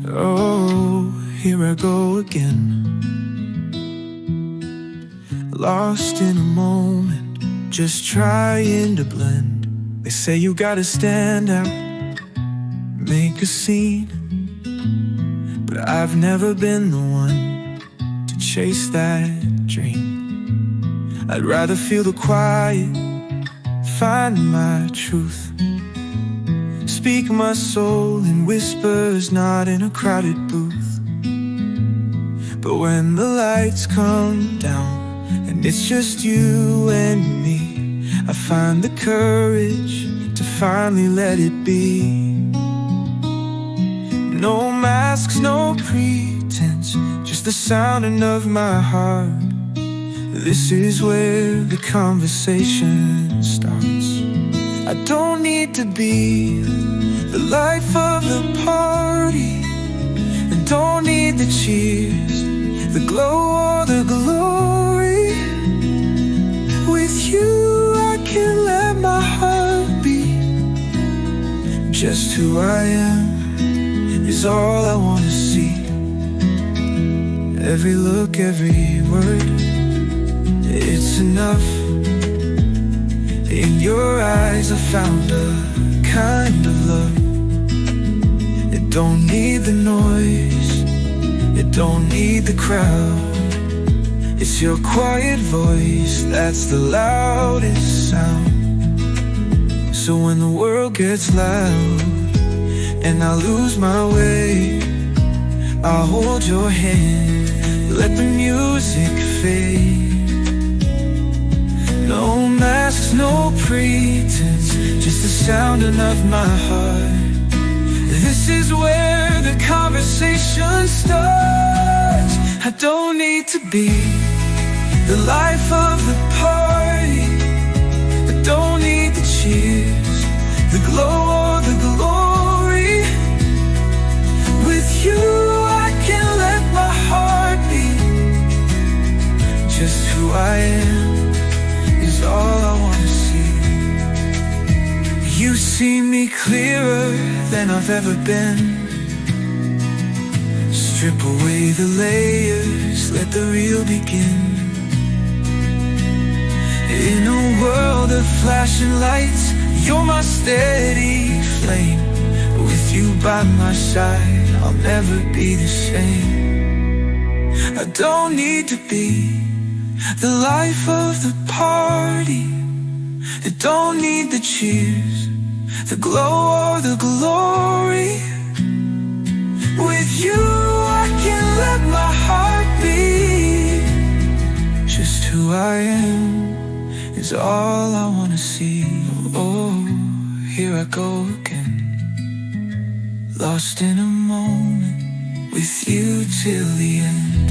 Oh, here I go again. Lost in a moment, just trying to blend. They say you gotta stand out, make a scene. But I've never been the one to chase that dream. I'd rather feel the quiet, find my truth. Speak my soul in whispers, not in a crowded booth. But when the lights come down and it's just you and me, I find the courage to finally let it be. No masks, no pretense, just the sounding of my heart. This is where the conversation starts. I don't need to be the life of the party, and don't need the cheers, the glow or the glory. With you I can let my heart be. Just who I am is all I wanna see. Every look, every word, it's enough. In your eyes I found a kind of love. It don't need the noise, it don't need the crowd. It's your quiet voice that's the loudest sound. So when the world gets loud and I lose my way, I'll hold your hand, let the music fade. No masks, no pretense, just the sounding of my heart. This is where the conversation starts. I don't need to be the life of the party, I don't need the cheers, the glow or the glory. With you I can let my heart be. Just who I am is all I wanna see. You see me clearer than I've ever been. Strip away the layers, let the real begin. In a world of flashing lights, you're my steady flame. With you by my side, I'll never be the same. I don't need to be the life of the party, I don't need the cheers, the glow or the glory. With you I can let my heart be. Just who I am is all I wanna see. Oh, here I go again, lost in a moment with you till the end.